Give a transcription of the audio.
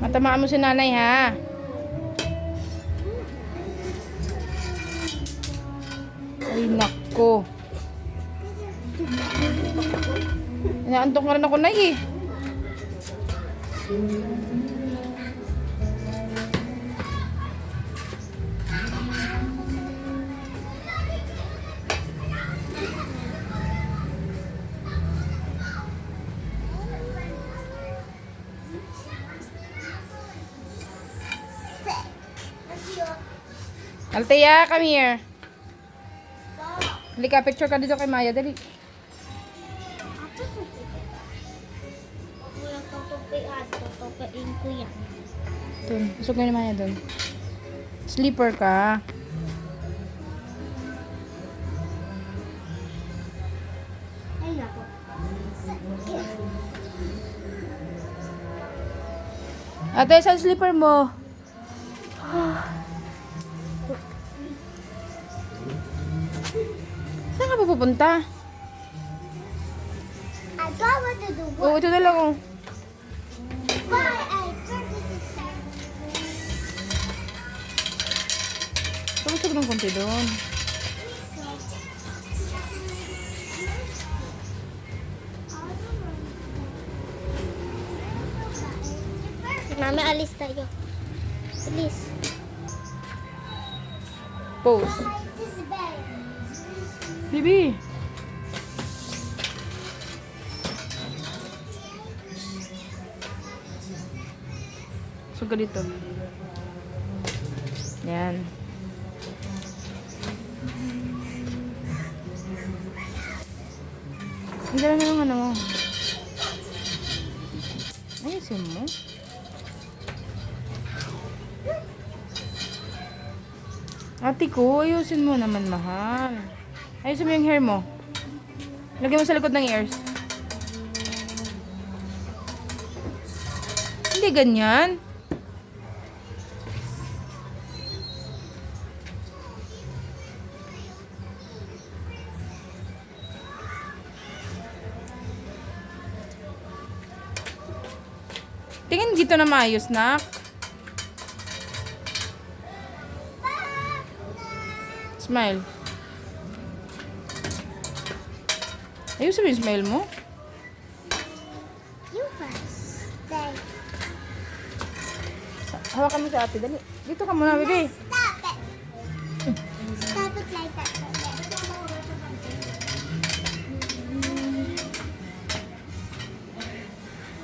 Matamaan mo si nanay, ha? Ay, nako. Inaantok na rin ako, Nay, eh. Althea, come here. Halika, picture ka dito kay Maya. Dali. Walang tutupian. Tutupiin ko yan. Dun. Usog na ni Maya dun. Sleeper ka. Ay, nako. Ate, saan sleeper mo? Saan ka pupunta? I got what to do. Oo, ito na lang, oh. Why I turned this Tumusog ng konti doon. Mami, alis tayo. Please. Pose. This bag. Bibi. So, ganito. Yan. Ang dala na yung ano mo. Ayusin mo. Ate ko, ayusin mo naman, mahal. Ayusin mo yung hair mo. Lagyan mo sa likod ng ears. Hindi ganyan. Tingin dito na maayos, nak. Smile. Ayusin mo yung smile mo. You first. Then, Hawakan mo sa ate, dali. Dito ka muna, baby. stop it. Stop it like that.